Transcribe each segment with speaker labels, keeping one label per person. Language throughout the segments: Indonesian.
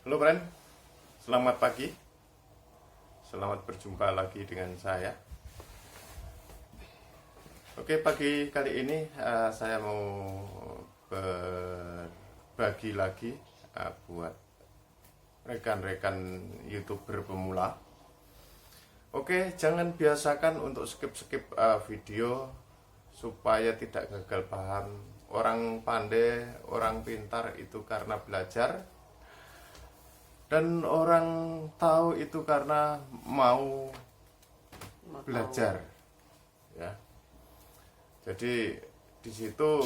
Speaker 1: Halo friend, selamat pagi. Selamat berjumpa lagi dengan saya. Oke, pagi kali ini saya mau berbagi lagi buat rekan-rekan YouTuber pemula. Oke, jangan biasakan untuk skip-skip video supaya tidak gagal paham. Orang pandai, orang pintar itu karena belajar, dan orang tahu itu karena mau belajar, ya. Jadi di situ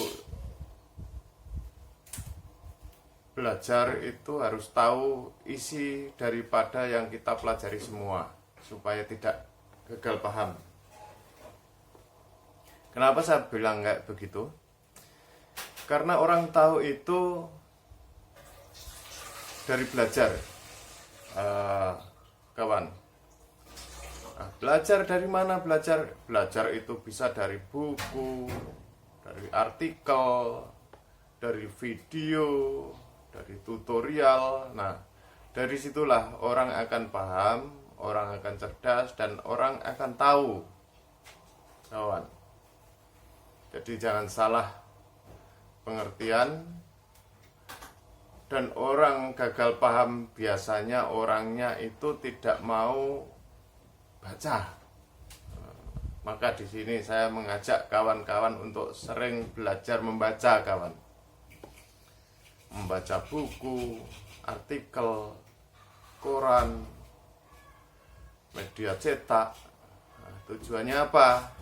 Speaker 1: belajar itu harus tahu isi daripada yang kita pelajari semua supaya tidak gagal paham. Kenapa saya bilang kayak begitu? Karena orang tahu itu dari belajar, kawan. Belajar dari mana? Belajar itu bisa dari buku, dari artikel, dari video, dari tutorial. Nah, dari situlah orang akan paham, orang akan cerdas, dan orang akan tahu, kawan. Jadi jangan salah pengertian. Dan orang gagal paham biasanya orangnya itu tidak mau baca. Maka di sini saya mengajak kawan-kawan untuk sering belajar membaca, kawan. Membaca buku, artikel, koran, media cetak. Nah, tujuannya apa?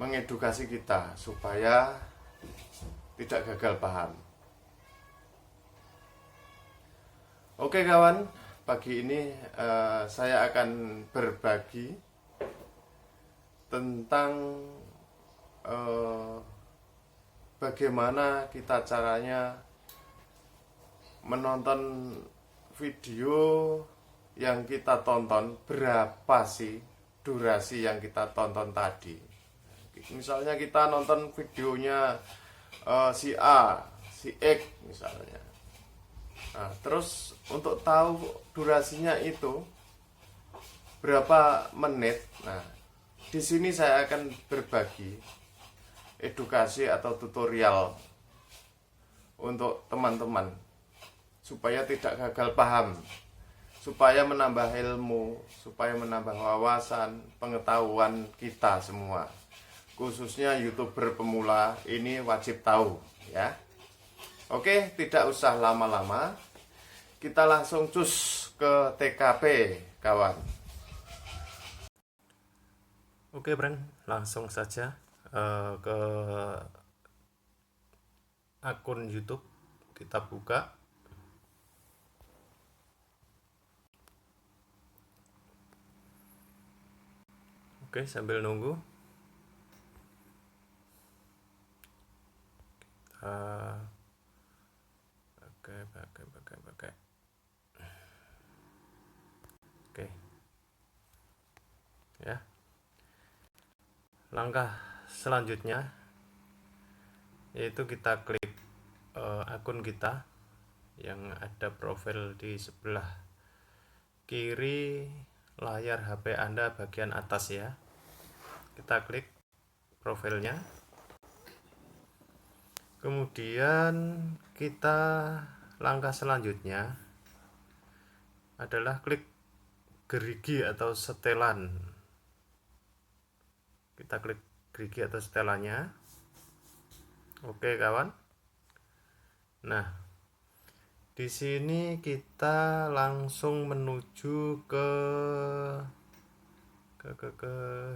Speaker 1: Mengedukasi kita supaya tidak gagal paham. Oke kawan, pagi ini saya akan berbagi tentang bagaimana kita caranya menonton video yang kita tonton, berapa sih durasi yang kita tonton tadi. Misalnya kita nonton videonya si A, si X misalnya. Nah, terus untuk tahu durasinya itu berapa menit, nah di sini saya akan berbagi edukasi atau tutorial untuk teman-teman supaya tidak gagal paham, supaya menambah ilmu, supaya menambah wawasan, pengetahuan kita semua, khususnya YouTuber pemula ini wajib tahu, ya. Oke, tidak usah lama-lama, kita langsung cus ke TKP, kawan. Oke, friend, langsung saja ke akun YouTube kita buka. Oke, sambil nunggu pakai. Oke, ya. Langkah selanjutnya yaitu kita klik akun kita yang ada profil di sebelah kiri layar HP Anda bagian atas, ya. Kita klik profilnya. Kemudian kita langkah selanjutnya adalah klik gerigi atau setelan. Kita klik gerigi atau setelannya. Oke, kawan. Nah, di sini kita langsung menuju ke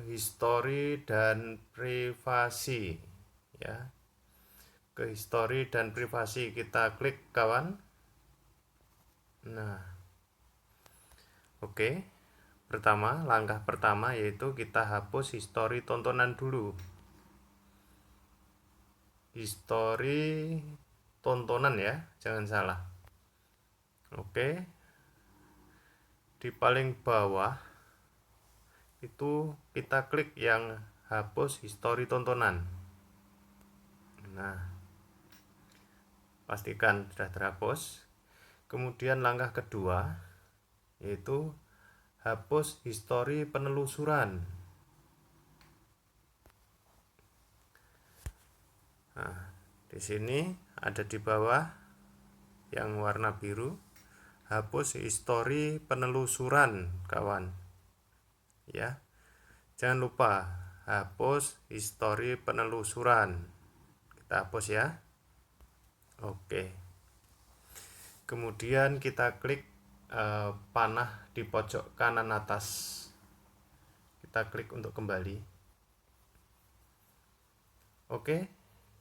Speaker 1: history dan privasi, ya. Ke history dan privasi kita klik, kawan. Nah, oke. Langkah pertama yaitu kita hapus history tontonan dulu. History tontonan, ya, jangan salah. Oke. Di paling bawah itu kita klik yang hapus history tontonan. Nah, pastikan sudah terhapus. Kemudian langkah kedua yaitu hapus histori penelusuran. Nah, di sini ada di bawah yang warna biru, hapus histori penelusuran, kawan. Ya. Jangan lupa hapus histori penelusuran. Kita hapus ya. Oke. Kemudian kita klik panah di pojok kanan atas. Kita klik untuk kembali. Oke,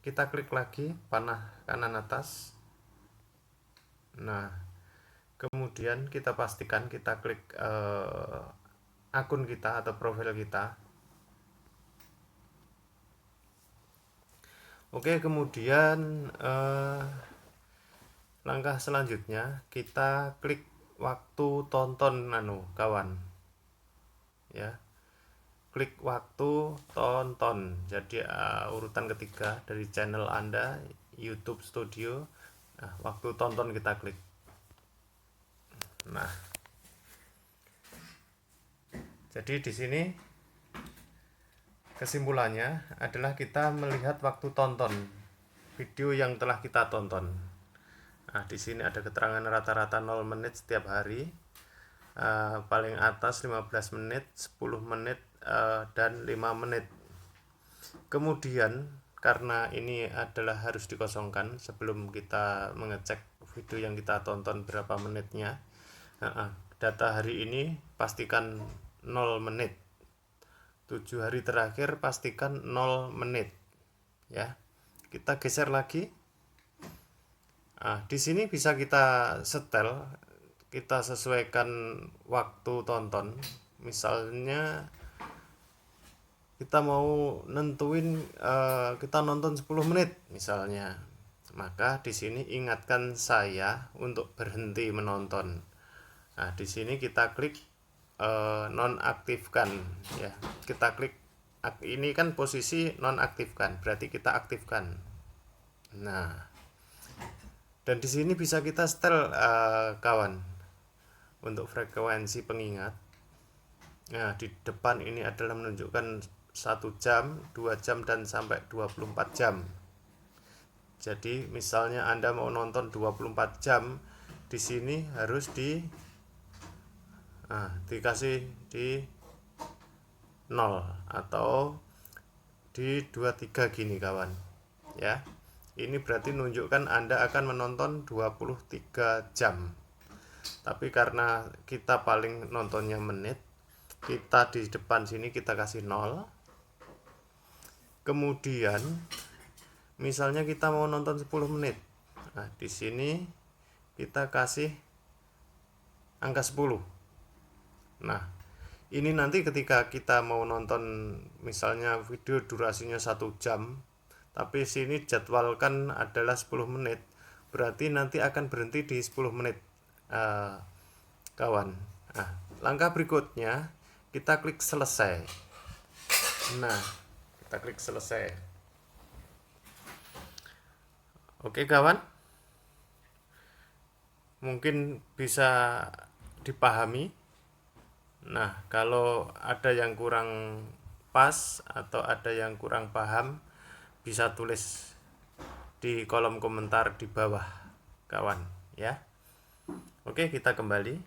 Speaker 1: kita klik lagi panah kanan atas. Nah, kemudian kita pastikan kita klik akun kita atau profil kita. Oke, kemudian langkah selanjutnya kita klik waktu tonton kawan. Ya. Klik waktu tonton. Jadi urutan ketiga dari channel Anda, YouTube Studio. Nah, waktu tonton kita klik. Nah. Jadi di sini kesimpulannya adalah kita melihat waktu tonton video yang telah kita tonton. Nah, di sini ada keterangan rata-rata 0 menit setiap hari. Paling atas 15 menit, 10 menit, dan 5 menit. Kemudian karena ini adalah harus dikosongkan sebelum kita mengecek video yang kita tonton berapa menitnya. Data hari ini pastikan 0 menit. 7 hari terakhir pastikan 0 menit. Ya. Kita geser lagi. Di sini bisa kita setel, kita sesuaikan waktu tonton. Misalnya kita mau nentuin kita nonton 10 menit misalnya. Maka di sini ingatkan saya untuk berhenti menonton. Nah, di sini kita klik nonaktifkan ya. Kita klik ini kan posisi nonaktifkan, berarti kita aktifkan. Nah, dan di sini bisa kita setel kawan untuk frekuensi pengingat. Nah, di depan ini adalah menunjukkan 1 jam, 2 jam, dan sampai 24 jam. Jadi misalnya Anda mau nonton 24 jam, di sini harus dikasih di 0 atau di 23 gini kawan. Ya. Ini berarti menunjukkan Anda akan menonton 23 jam. Tapi karena kita paling nontonnya menit, kita di depan sini kita kasih 0. Kemudian misalnya kita mau nonton 10 menit. Nah, di sini kita kasih angka 10. Nah, ini nanti ketika kita mau nonton misalnya video durasinya 1 jam, tapi sini jadwalkan adalah 10 menit, berarti nanti akan berhenti di 10 menit kawan. Nah, langkah berikutnya kita klik selesai. Nah, kita klik selesai. Oke kawan, mungkin bisa dipahami. Nah, kalau ada yang kurang pas atau ada yang kurang paham, bisa tulis di kolom komentar di bawah kawan ya. Oke, kita kembali.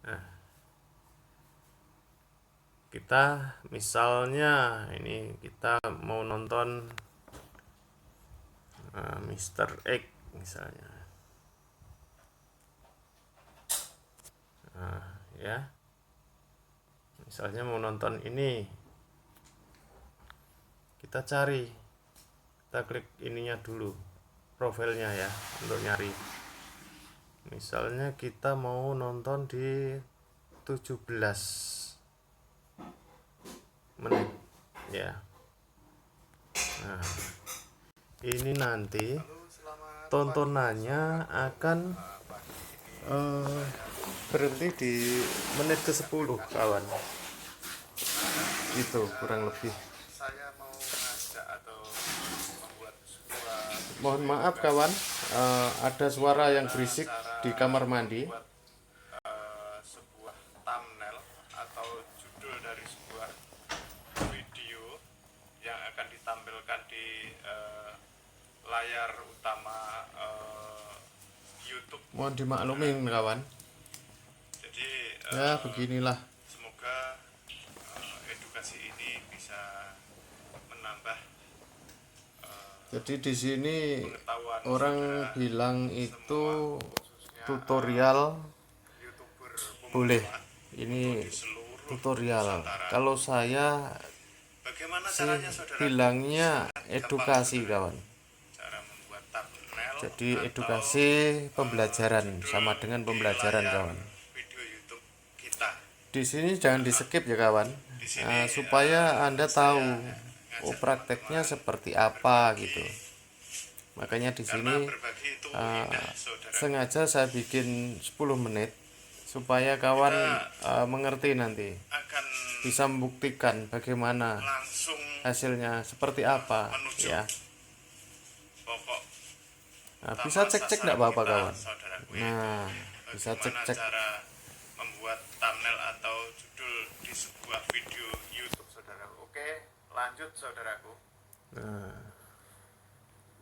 Speaker 1: Nah, kita misalnya ini kita mau nonton Mr. X misalnya. Ya, misalnya mau nonton ini, kita cari, kita klik ininya dulu, profilnya ya, untuk nyari. Misalnya kita mau nonton di 17 menit ya. Nah, ini nanti tontonannya akan berhenti di menit ke-10 kawan. Gitu kurang lebih. Saya mau ngajak atau membuat sebuah, mohon maaf kawan, ada suara yang berisik di kamar mandi. Sebuah thumbnail atau judul dari sebuah video yang akan ditampilkan di layar utama YouTube. Mohon dimaklumin kawan. Jadi ya beginilah. Semoga edukasi ini bisa menambah. Jadi di sini orang bilang itu tutorial, boleh. Ini tutorial. Kalau saya sih bilangnya edukasi kawan. Jadi edukasi pembelajaran, sama dengan pembelajaran kawan. Di sini jangan di skip ya kawan, supaya Anda tahu prakteknya seperti apa gitu. Makanya di sini sengaja saya bikin 10 menit supaya kawan mengerti, nanti bisa membuktikan bagaimana hasilnya seperti apa ya. Nah, bisa cek-cek enggak apa-apa kawan. Nah, bisa cek-cek membuat thumbnail atau judul di sebuah video YouTube saudaraku. Oke, lanjut saudaraku.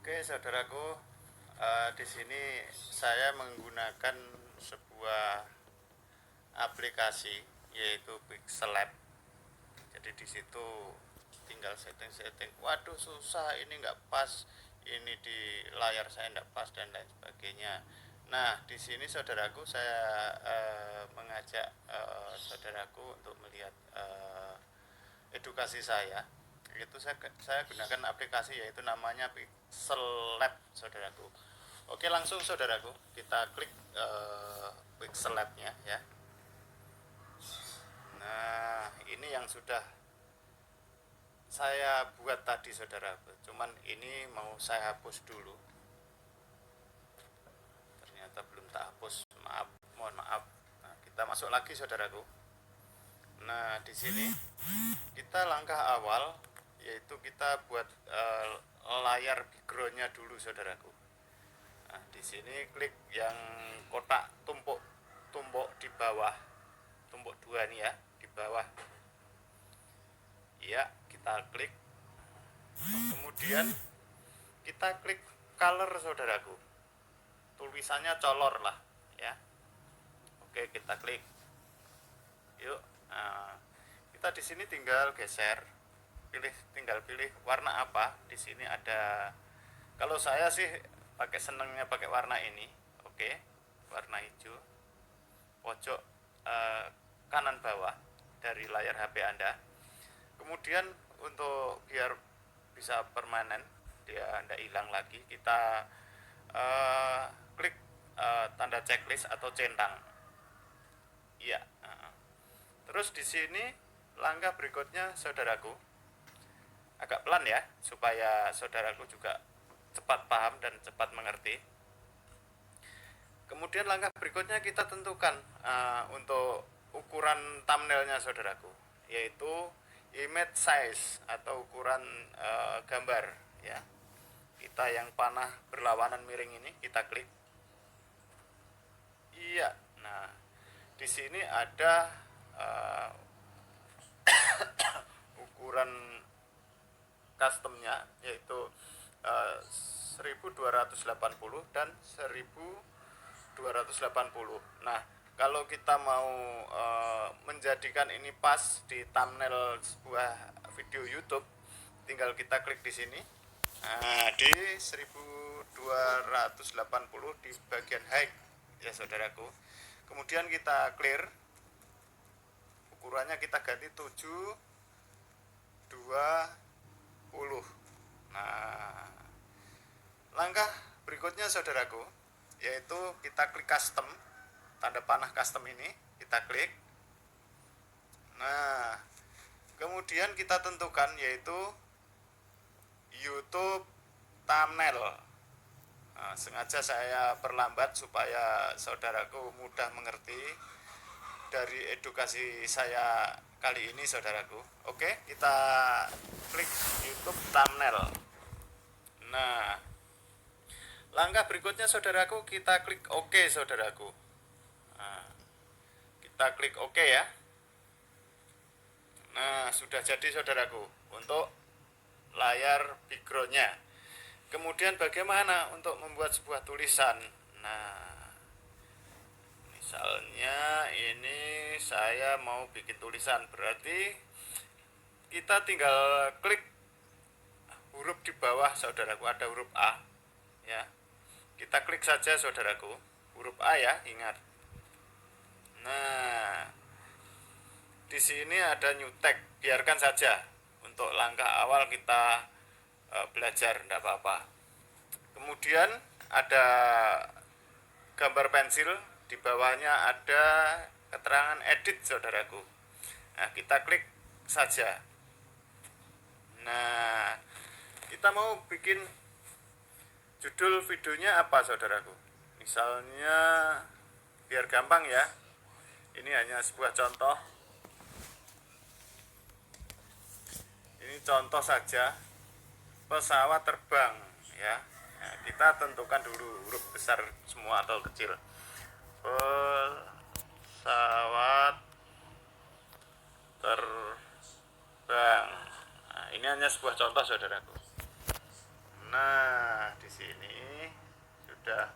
Speaker 1: Oke saudaraku, di sini saya menggunakan sebuah aplikasi yaitu Pixellab. Jadi di situ tinggal setting-setting. Waduh susah, ini nggak pas, ini di layar saya nggak pas dan lain sebagainya. Nah di sini saudaraku saya mengajak saudaraku untuk melihat edukasi saya. Itu saya gunakan aplikasi yaitu namanya Pixellab saudaraku. Oke langsung saudaraku kita klik Pixellabnya ya. Nah ini yang sudah saya buat tadi saudaraku, cuman ini mau saya hapus dulu, ternyata belum tak hapus, mohon maaf. Nah, kita masuk lagi saudaraku. Nah di sini kita langkah awal yaitu kita buat layar backgroundnya dulu saudaraku. Nah di sini klik yang kotak tumpuk di bawah, tumpuk 2 nih ya, di bawah ya, kita klik. Kemudian kita klik color saudaraku, tulisannya color lah ya. Oke kita klik yuk. Nah, kita di sini tinggal geser, tinggal pilih warna apa. Di sini ada, kalau saya sih senengnya pakai warna ini. Oke, warna hijau, pojok kanan bawah dari layar HP Anda. Kemudian untuk biar bisa permanen, dia tidak hilang lagi, kita klik tanda checklist atau centang. Iya. Terus di sini langkah berikutnya saudaraku, agak pelan ya, supaya saudaraku juga cepat paham dan cepat mengerti. Kemudian langkah berikutnya kita tentukan untuk ukuran thumbnailnya saudaraku, yaitu image size atau ukuran gambar ya. Kita yang panah berlawanan miring ini kita klik. Iya. Nah, di sini ada ukuran customnya yaitu 1280 dan 1280. Nah, kalau kita mau menjadikan ini pas di thumbnail sebuah video YouTube, tinggal kita klik di sini. Nah, di 1280 di bagian height ya saudaraku. Kemudian kita clear. Ukurannya kita ganti 720. Nah, langkah berikutnya saudaraku yaitu kita klik custom, tanda panah custom ini kita klik. Nah, kemudian kita tentukan yaitu YouTube thumbnail. Nah, sengaja saya perlambat supaya saudaraku mudah mengerti dari edukasi saya kali ini saudaraku. Oke, kita klik YouTube thumbnail. Nah, langkah berikutnya saudaraku, kita klik OK saudaraku. Nah, kita klik OK ya. Nah, sudah jadi saudaraku untuk layar backgroundnya. Kemudian bagaimana untuk membuat sebuah tulisan? Nah, misalnya ini saya mau bikin tulisan, berarti kita tinggal klik huruf di bawah saudaraku, ada huruf A ya. Kita klik saja saudaraku, huruf A ya, ingat. Nah, di sini ada new text, biarkan saja untuk langkah awal kita belajar, tidak apa-apa. Kemudian ada gambar pensil, di bawahnya ada keterangan edit saudaraku. Nah, kita klik saja. Nah, kita mau bikin judul videonya apa saudaraku? Misalnya biar gampang ya, ini hanya sebuah contoh. Ini contoh saja, pesawat terbang ya. Nah, kita tentukan dulu huruf besar semua atau kecil. Pesawat terbang. Nah, ini hanya sebuah contoh saudaraku. Nah, di sini sudah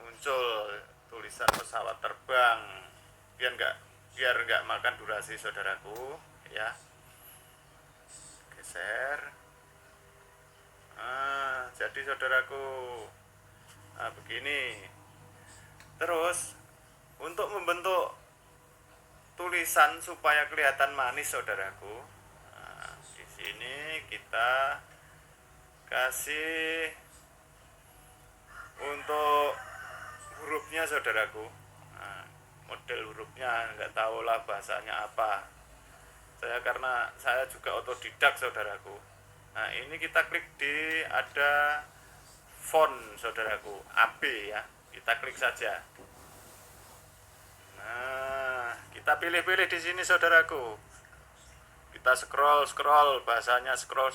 Speaker 1: muncul tulisan pesawat terbang. Biar nggak makan durasi saudaraku ya. Geser. Nah, jadi saudaraku, nah begini. Terus untuk membentuk tulisan supaya kelihatan manis saudaraku, nah, di sini kita kasih untuk hurufnya saudaraku. Nah, model hurufnya nggak tahu lah bahasanya apa. Karena saya juga otodidak saudaraku. Nah, ini kita klik di ada font saudaraku, AB ya. Kita klik saja. Nah, kita pilih-pilih di sini saudaraku. Kita scroll, bahasanya scroll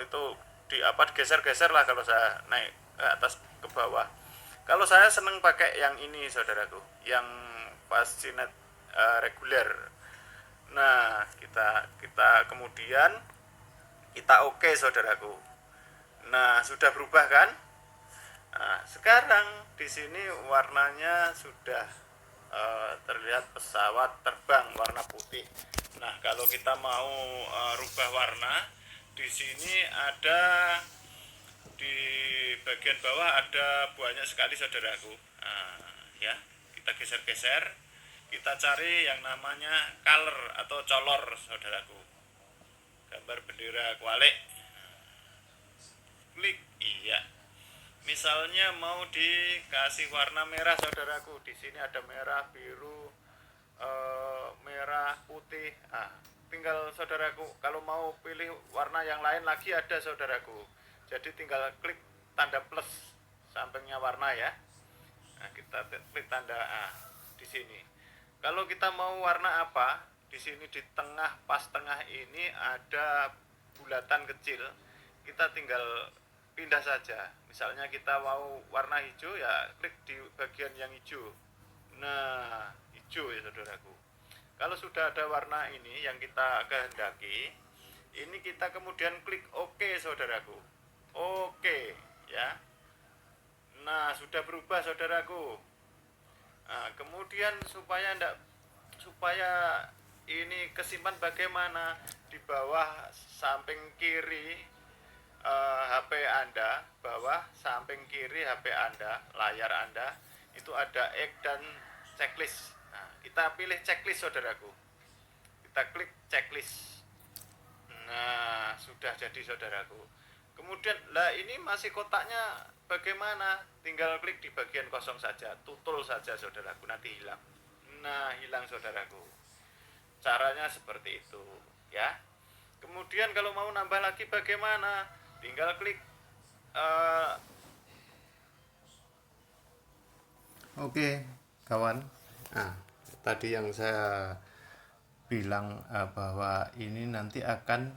Speaker 1: itu digeser-geser lah kalau saya naik ke atas ke bawah. Kalau saya seneng pakai yang ini saudaraku, yang passionate reguler. Nah, kita kemudian kita oke saudaraku. Nah, sudah berubah kan? Nah, sekarang di sini warnanya sudah terlihat pesawat terbang warna putih. Nah, kalau kita mau rubah warna, di sini ada di bagian bawah ada banyak sekali saudaraku. Nah, ya, kita geser-geser. Kita cari yang namanya color atau color saudaraku. Gambar bendera kualik. Klik iya. Misalnya mau dikasih warna merah saudaraku. Di sini ada merah, biru, merah, putih. Nah, tinggal saudaraku kalau mau pilih warna yang lain lagi ada saudaraku. Jadi tinggal klik tanda plus sampingnya warna ya. Nah, kita klik tanda di sini. Kalau kita mau warna apa, di sini di tengah, pas tengah ini ada bulatan kecil. Kita tinggal pindah saja. Misalnya kita mau warna hijau, ya klik di bagian yang hijau. Nah, hijau ya saudaraku. Kalau sudah ada warna ini yang kita kehendaki, ini kita kemudian klik OK saudaraku. OK ya. Nah, sudah berubah saudaraku. Nah, kemudian supaya ini kesimpan bagaimana, di bawah samping kiri HP Anda, bawah samping kiri HP Anda, layar Anda itu ada X dan checklist. Nah, kita pilih checklist saudaraku. Kita klik checklist. Nah, sudah jadi saudaraku. Kemudian lah ini masih kotaknya bagaimana? Tinggal klik di bagian kosong saja, tutul saja saudaraku, nanti hilang. Nah, hilang saudaraku. Caranya seperti itu ya. Kemudian kalau mau nambah lagi bagaimana? Tinggal klik Oke, kawan. Nah, tadi yang saya bilang bahwa ini nanti akan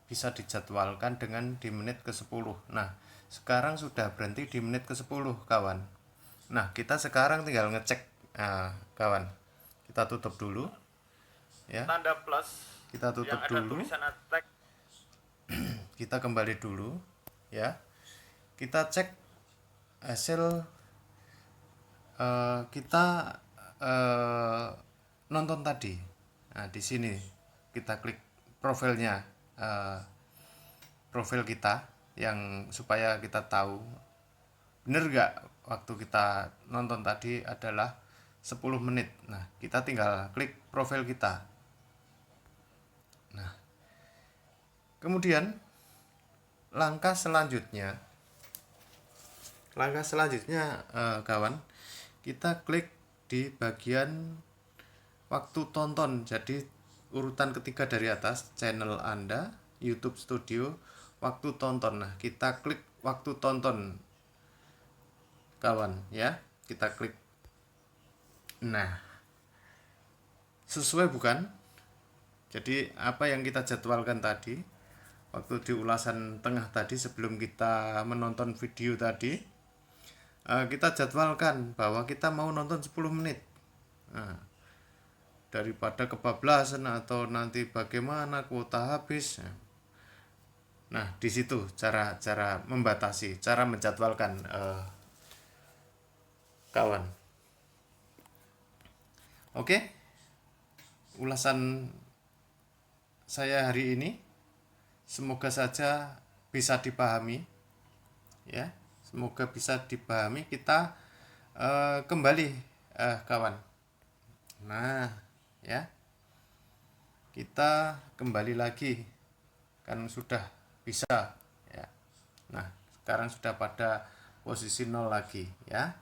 Speaker 1: bisa dijadwalkan dengan di menit ke-10. Nah, sekarang sudah berhenti di menit ke-10, kawan. Nah, kita sekarang tinggal ngecek, kawan. Kita tutup dulu. Ya.
Speaker 2: Tanda plus.
Speaker 1: Kita tutup
Speaker 2: yang ada
Speaker 1: dulu.
Speaker 2: Tulisan attack.
Speaker 1: Kita kembali dulu, ya. Kita cek hasil kita nonton tadi. Nah, di sini kita klik profilnya, profil kita, yang supaya kita tahu bener gak waktu kita nonton tadi adalah 10 menit. Nah, kita tinggal klik profil kita. Nah, kemudian langkah selanjutnya, kawan, kita klik di bagian waktu tonton. Jadi urutan ketiga dari atas, channel Anda, YouTube Studio, waktu tonton. Nah, kita klik waktu tonton, kawan, ya. Kita klik. Nah, sesuai bukan? Jadi apa yang kita jadwalkan tadi waktu di ulasan tengah tadi sebelum kita menonton video tadi, kita jadwalkan bahwa kita mau nonton 10 menit. Nah, daripada kebablasan atau nanti bagaimana kuota habis. Nah, di situ cara membatasi, cara menjadwalkan, kawan. Oke, ulasan saya hari ini semoga saja bisa dipahami, ya. Semoga bisa dipahami. Kita kembali, kawan. Nah, ya, kita kembali lagi, kan sudah bisa, ya. Nah, sekarang sudah pada posisi 0 lagi, ya.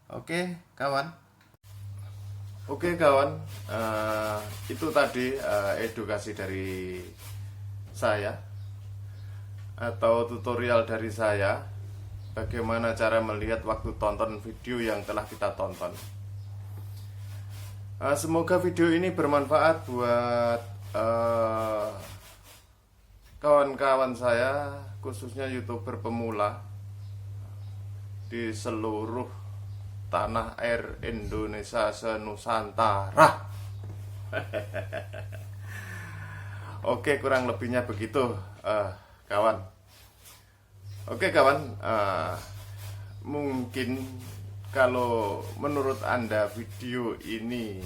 Speaker 1: Oke, kawan. Oke, kawan, itu tadi edukasi dari saya atau tutorial dari saya bagaimana cara melihat waktu tonton video yang telah kita tonton. Semoga video ini bermanfaat buat kawan-kawan saya, khususnya YouTuber pemula di seluruh tanah air Indonesia senusantara. Oke, kurang lebihnya begitu, kawan. Oke, kawan, mungkin kalau menurut Anda video ini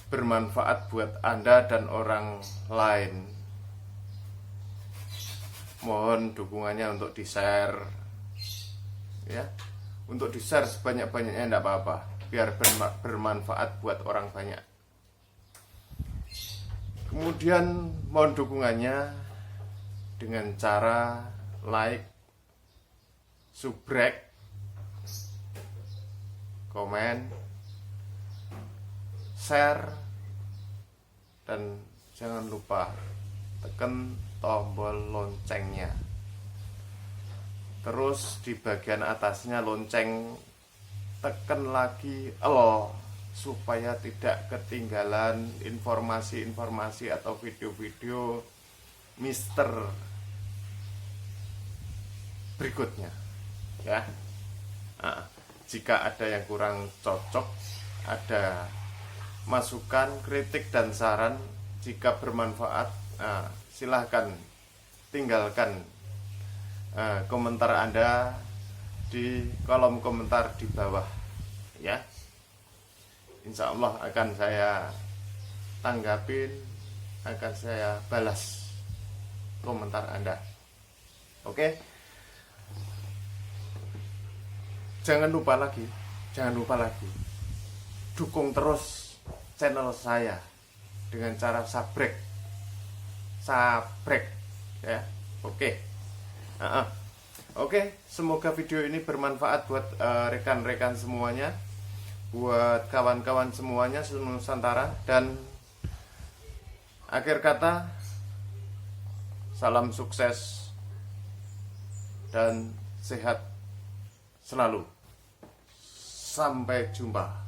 Speaker 1: bermanfaat buat Anda dan orang lain, mohon dukungannya untuk di-share, ya. Untuk di-share sebanyak-banyaknya, enggak apa-apa, biar bermanfaat buat orang banyak. Kemudian mohon dukungannya dengan cara like, subrek, komen, share, dan jangan lupa tekan tombol loncengnya. Terus di bagian atasnya lonceng tekan lagi supaya tidak ketinggalan informasi-informasi atau video-video Mister berikutnya, ya. Nah, jika ada yang kurang cocok, ada masukan, kritik, dan saran, jika bermanfaat, silahkan tinggalkan komentar Anda di kolom komentar di bawah, ya. Insya Allah akan saya tanggapin, akan saya balas komentar Anda. Oke. Jangan lupa lagi dukung terus channel saya dengan cara sabrek, ya. Oke. Oke, semoga video ini bermanfaat buat rekan-rekan semuanya, buat kawan-kawan semuanya senusantara. Dan akhir kata, salam sukses dan sehat selalu. Sampai jumpa.